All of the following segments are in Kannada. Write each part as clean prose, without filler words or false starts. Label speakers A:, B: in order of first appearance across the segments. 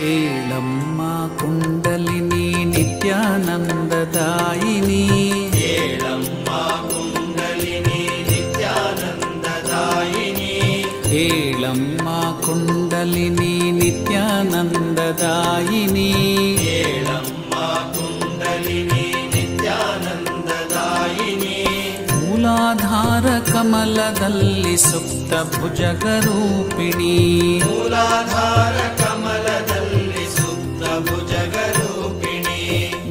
A: ಏಳಮ್ಮ ಕುಂಡಲಿನಿ ನಿತ್ಯಾನಂದದಾಯಿನಿ
B: ಏಳಮ್ಮ ಕುಂಡಲಿನಿ ನಿತ್ಯಾನಂದದಾಯಿನಿ
A: ಏಳಮ್ಮ ಕುಂಡಲಿನಿ ನಿತ್ಯಾನಂದದಾಯಿನಿ
B: ಏಳಮ್ಮ ಕುಂಡಲಿನಿ ನಿತ್ಯಾನಂದದಾಯಿನಿ
A: ಮೂಲಾಧಾರ ಕಮಲದಲ್ಲಿ ಸುಪ್ತ ಭುಜಗರೂಪಿಣಿ
B: ಮೂಲಾಧಾರ ಕಮಲದಲ್ಲಿ ಸುಪ್ತ ಭುಜಗರೂಪಿಣಿ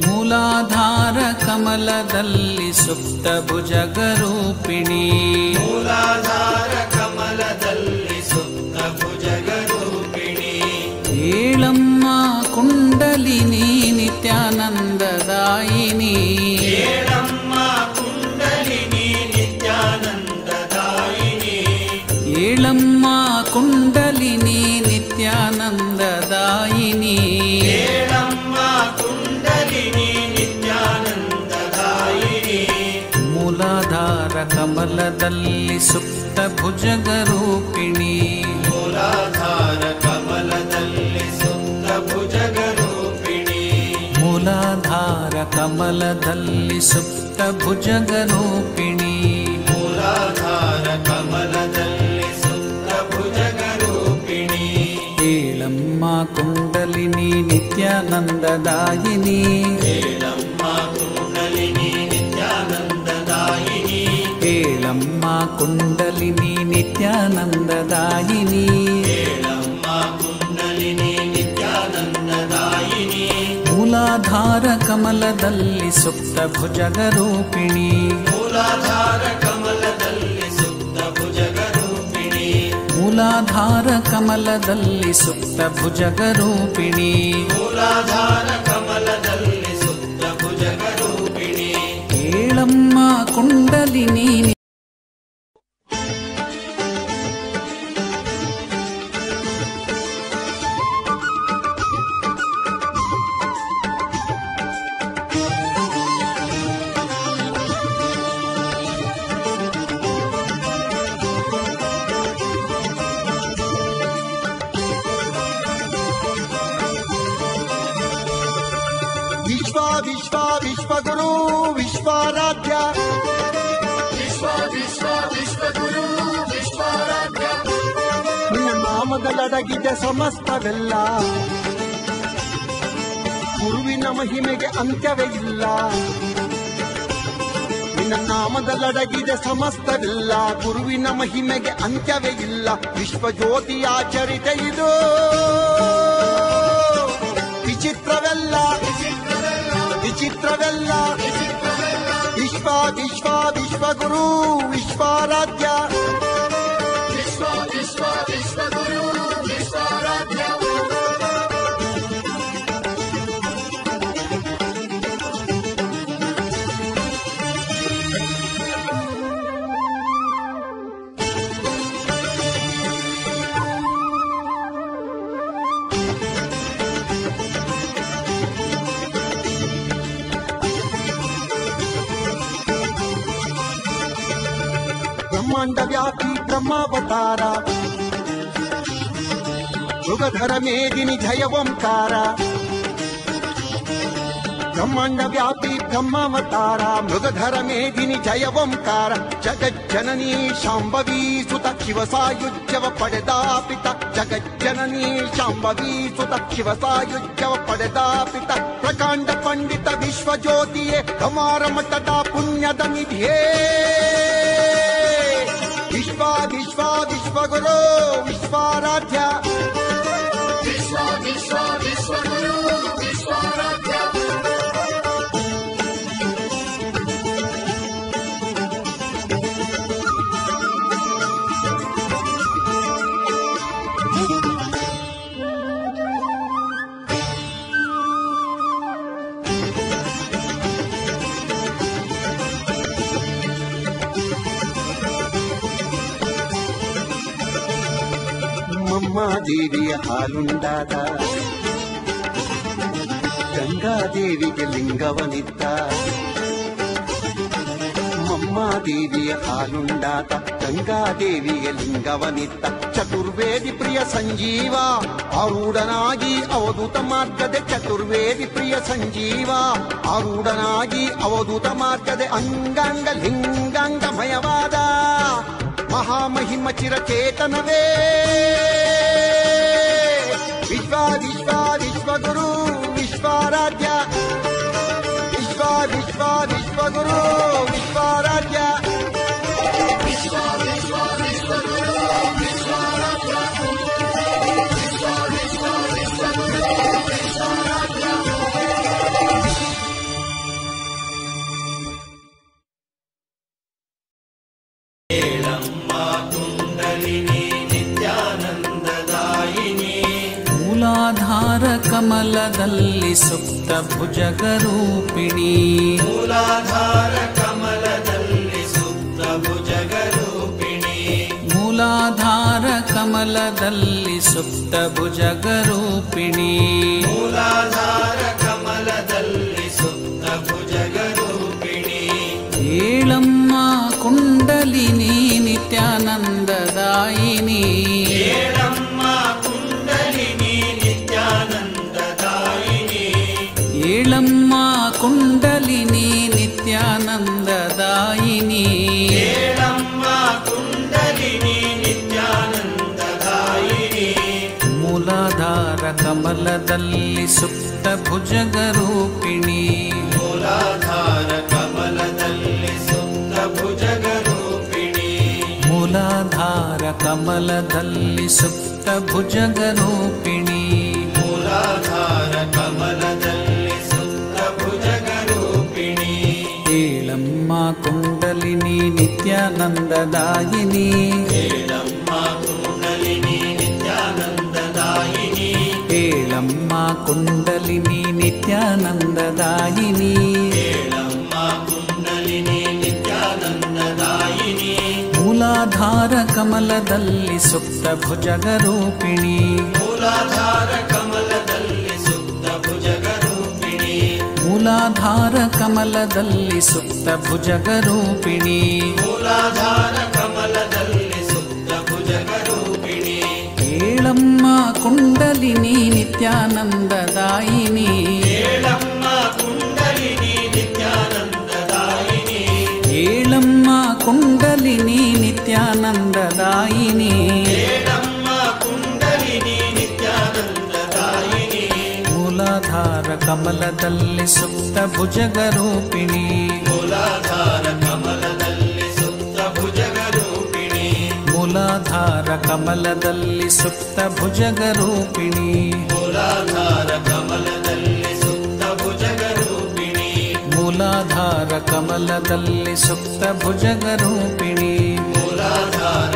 A: ಮೂಲಾಧಾರ ಕಮಲದಲ್ಲಿ ಸುಪ್ತ ಭುಜಗರೂಪಿಣಿ
B: ಮೂಲಾಧಾರ ಕಮಲದಲ್ಲಿ ಸುಪ್ತ ಭುಜಗರೂಪಿಣಿ
A: ಏಳಮ್ಮ ಕುಂಡಲಿನಿ ನಿತ್ಯಾನಂದದಾಯಿನಿ
B: ಏಳಮ್ಮ ಕುಂಡಲಿನಿ ನಿತ್ಯಾನಂದದಾಯಿನಿ
A: ಏಳಮ್ಮ ಕುಂಡಲಿನಿ ನಿತ್ಯಾನಂದದಾಯಿನಿ
B: ಏಳಮ್ಮ ಕುಂಡಲಿನಿ ನಿತ್ಯಾನಂದದಾಯಿನಿ
A: ಮೂಲಾಧಾರ ಕಮಲದಲ್ಲಿ ಸುಪ್ತ ಭುಜಗರೂಪಿಣಿ
B: ಮೂಲಾಧಾರ ಕಮಲದಲ್ಲಿ ಸುಪ್ತ ಭುಜಗರೂಪಿಣಿ
A: ಮೂಲಾಧಾರ ಕಮಲದಲ್ಲಿ ಸುಪ್ತ ಭುಜಗರೂಪಿಣಿ
B: ಮೂಲಾಧಾರ ಕಮಲದಲ್ಲಿ ಸುಪ್ತ ಭುಜಗರೂಪಿಣಿ
A: ಏಳಮ್ಮ ಕುಂಡಲಿನಿ ನಿತ್ಯಾನಂದದಾಯಿನಿ
B: ಏಳಮ್ಮ ಕುಂಡಲಿನಿ ನಿತ್ಯಾನಂದದಾಯಿನಿ
A: ಏಳಮ್ಮ ಕುಂಡಲಿನಿ ನಿತ್ಯಾನಂದದಾಯಿನಿ
B: ಏಳಮ್ಮ ಕುಂಡಲಿನಿ ನಿತ್ಯಾನಂದದಾಯಿನಿ
A: ಮೂಲಾಧಾರ ಕಮಲದಲ್ಲಿ ಸುಪ್ತ ಭುಜಗರೂಪಿಣಿ
B: ಮೂಲಾಧಾರ ಕಮಲದಲ್ಲಿ ಸುಪ್ತ ಭುಜಗರೂಪಿಣಿ
A: ಮೂಲಾಧಾರ ಕಮಲದಲ್ಲಿ ಸುಪ್ತ ಭುಜಗರೂಪಿಣಿ
B: ಮೂಲಾಧಾರ ಕಮಲದಲ್ಲಿ ಸುಪ್ತ ಭುಜಗರೂಪಿಣಿ
A: ಏಳಮ್ಮ ಕುಂಡಲಿನಿ
C: ವಿಶ್ವ ವಿಶ್ವ ವಿಶ್ವಗುರು ವಿಶ್ವಾರಾಧ್ಯ ವಿಶ್ವ ವಿಶ್ವ ವಿಶ್ವಗುರು ವಿಶ್ವಾರಾಧ್ಯ ನಿನ್ನ ನಾಮದಲ್ಲಡಗಿದೆ ಸಮಸ್ತವೆಲ್ಲ ಗುರುವಿನ ಮಹಿಮೆಗೆ ಅಂತ್ಯವೇ ಇಲ್ಲ ನಿನ್ನ ನಾಮದಲ್ಲಡಗಿದೆ ಸಮಸ್ತವೆಲ್ಲ ಗುರುವಿನ ಮಹಿಮೆಗೆ ಅಂತ್ಯವೇ ಇಲ್ಲ ವಿಶ್ವಜ್ಯೋತಿಯ ಚರಿತೆ ಇದು ವಿಚಿತ್ರವೆಲ್ಲ ವಿಚಿತ್ರವೆಲ್ಲ ವಿಶ್ವ ವಿಶ್ವ ವಿಶ್ವಗುರು ವಿಶ್ವಾರಾಧ್ಯ ವಿಶ್ವ ವಿಶ್ವ ವಿಶ್ವಗುರು ವಿಶ್ವಾರಾಧ್ಯ ಬ್ರಹ್ಮಾಂಡ ವ್ಯಾಪಿ ಬ್ರಹ್ಮಾವತಾರ ಮೃಗಧರ ಮೇದಿನಿ ಜಯ ಓಂಕಾರ ಬ್ರಹ್ಮಾಂಡ ವ್ಯಾಪಿ ಬ್ರಹ್ಮಾವತಾರ ಮೃಗಧರ ಮೇದಿನಿ ಜಯ ಓಂಕಾರ ಜಗಜ್ಜನನಿ ಶಾಂಭವಿ ಸುತ ಶಿವ ಸಾಯುಜ್ಯವ ಪಡೆದ ಪಿತ ಜಗಜ್ಜನನಿ ಶಾಂಭವಿ ಸುತ ಶಿವ ಸಾಯುಜ್ಯವ ಪಡೆದ ಪಿತ ಪ್ರಕಾಂಡ ಪಂಡಿತ ವಿಶ್ವಜ್ಯೋತಿಯೇ ಕಮಾರ ಮಠದ ಪುಣ್ಯದ ನಿಧಿಯೇ ವಿಶ್ವ ವಿಶ್ವ ವಿಶ್ವಗುರು ವಿಶ್ವಾರಾಧ್ಯ ವಿಶ್ವ ವಿಶ್ವ ವಿಶ್ವಗುರು ವಿಶ್ವಾರಾಧ್ಯ ದೇವಿಯ ಹಾಲುಂಡಾದ ಗಂಗಾದೇವಿಗೆ ಲಿಂಗವನಿದ್ದ ಮಮ್ಮ ನಿಮ್ಮಮ್ಮಾದೇವಿಯ ಹಾಲುಂಡಾತ ಗಂಗಾದೇವಿಗೆ ಲಿಂಗವನಿತ್ತ ಚತುರ್ವೇದಿ ಪ್ರಿಯ ಸಂಜೀವ ಆರೂಢನಾಗಿ ಅವಧೂತ ಮಾರ್ಗದೆ ಚತುರ್ವೇದಿ ಪ್ರಿಯ ಸಂಜೀವ ಆರೂಢನಾಗಿ ಅವಧೂತ ಮಾರ್ಗದೆ ಅಂಗಾಂಗ ಲಿಂಗಾಂಗಮಯವಾದ ಮಹಾಮಹಿಮ ಚಿರಚೇತನವೇ ವಿಶ್ವ ವಿಶ್ವ ವಿಶ್ವಗುರು ವಿಶ್ವಾರಾಧ್ಯ ವಿಶ್ವ ವಿಶ್ವ ವಿಶ್ವಗುರು ವಿಶ್ವಾರಾಧ್ಯ ವಿಶ್ವ ವಿಶ್ವ ವಿಶ್ವಗುರು ವಿಶ್ವಾರಾಧ್ಯ ವಿಶ್ವ ವಿಶ್ವ ವಿಶ್ವಗುರು ವಿಶ್ವಾರಾಧ್ಯ
B: ಹೇಳಮ್ಮ ಕುಂಡಲಿನಿ ನಿತ್ಯಾನಂದದಾಯಿನಿ
A: ಮೂಲಾಧಾರ ಕಮಲದಲ್ಲಿ ಸುಪ್ತ ಭುಜಗರೂಪಿಣಿ
B: ಮೂಲಾಧಾರ ಕಮಲದಲ್ಲಿ ಸುಪ್ತ ಭುಜಗರೂಪಿಣಿ
A: ಮೂಲಾಧಾರ ಕಮಲದಲ್ಲಿ ಸುಪ್ತ ಭುಜಗರೂಪಿಣಿ
B: ಮೂಲಾಧಾರ ಕಮಲದಲ್ಲಿ ಸುಪ್ತ ಭುಜಗರೂಪಿಣಿ
A: ಏಳಮ್ಮ ಕುಂಡಲಿನಿ ನಿತ್ಯಾನಂದದಾಯಿನಿ
B: ಹೇಳಮ್ಮ ಕುಂಡಲಿನಿ ನಿತ್ಯಾನಂದದಾಯಿನಿ
A: ಏಳಮ್ಮ ಕುಂಡಲಿನಿ ನಿತ್ಯಾನಂದದಾಯಿನಿ
B: ಹೇಳಮ್ಮ ಕುಂಡಲಿನಿ ನಿತ್ಯಾನಂದದಾಯಿನಿ
A: ಮೂಲಾಧಾರ ಕಮಲದಲ್ಲಿ ಸುಪ್ತ ಭುಜಗರೂಪಿಣಿ
B: ಮೂಲಾಧಾರ ಕಮಲದಲ್ಲಿ ಸುಪ್ತ ಭುಜಗರೂಪಿಣಿ
A: ಮೂಲಾಧಾರ ಕಮಲದಲ್ಲಿ ಸುಪ್ತ ಭುಜಗರೂಪಿಣಿ
B: ಮೂಲಾಧಾರ ಕಮಲದಲ್ಲಿ ಸುಪ್ತ ಭುಜಗರೂಪಿಣಿ
A: ಏಳಮ್ಮ ಕುಂಡಲಿನಿ ನಿತ್ಯಾನಂದದಾಯಿನಿ
B: ಹೇಳಮ್ಮ ಕುಂಡಲಿನಿ ನಿತ್ಯಾನಂದದಾಯಿನಿ
A: ಏಳಮ್ಮ ಕುಂಡಲಿನಿ ನಿತ್ಯಾನಂದದಾಯಿನಿ
B: ಹೇಳಮ್ಮ ಕುಂಡಲಿನಿ ನಿತ್ಯಾನಂದದಾಯಿನಿ
A: ಮೂಲಾಧಾರ ಕಮಲದಲ್ಲಿ ಸುಪ್ತ ಭುಜಗರೂಪಿಣಿ
B: ಮೂಲಾಧಾರ ಕಮಲದಲ್ಲಿ ಸುಪ್ತ ಭುಜಗರೂಪಿಣಿ
A: ಮೂಲಾಧಾರ ಕಮಲದಲ್ಲಿ ಸುಪ್ತ ಭುಜಗರೂಪಿಣಿ
B: ಮೂಲಾಧಾರ ಕಮಲದಲ್ಲಿ ಸುಪ್ತ ಭುಜಗರೂಪಿಣಿ
A: ಏಳಮ್ಮ ಕುಂಡಲಿನಿ ನಿತ್ಯಾನಂದದಾಯಿನಿ
B: ಹೇಳಮ್ಮ ಕುಂಡಲಿನಿ ನಿತ್ಯಾನಂದದಾಯಿನಿ
A: ಏಳಮ್ಮ ಕುಂಡಲಿನಿ ನಿತ್ಯಾನಂದದಾಯಿನಿ
B: ಹೇಳಮ್ಮ ಕುಂಡಲಿನಿ ನಿತ್ಯಾನಂದದಾಯಿನಿ
A: ಮೂಲಾಧಾರ ಕಮಲದಲ್ಲಿ ಸುಪ್ತ ಭುಜಗರೂಪಿಣಿ
B: ಮೂಲಾಧಾರ ಕಮಲದಲ್ಲಿ ಸುಪ್ತ ಭುಜಗರೂಪಿಣಿ
A: ಮೂಲಾಧಾರ ಕಮಲದಲ್ಲಿ ಸುಪ್ತ ಭುಜಗರೂಪಿಣಿ
B: ಮೂಲಾಧಾರ ಕಮಲದಲ್ಲಿ ಸುಪ್ತ ಭುಜಗರೂಪಿಣಿ
A: ಮೂಲಾಧಾರ ಕಮಲದಲ್ಲಿ ಸುಪ್ತ ಭುಜಗರೂಪಿಣಿ
B: ಮೂಲಾಧಾರ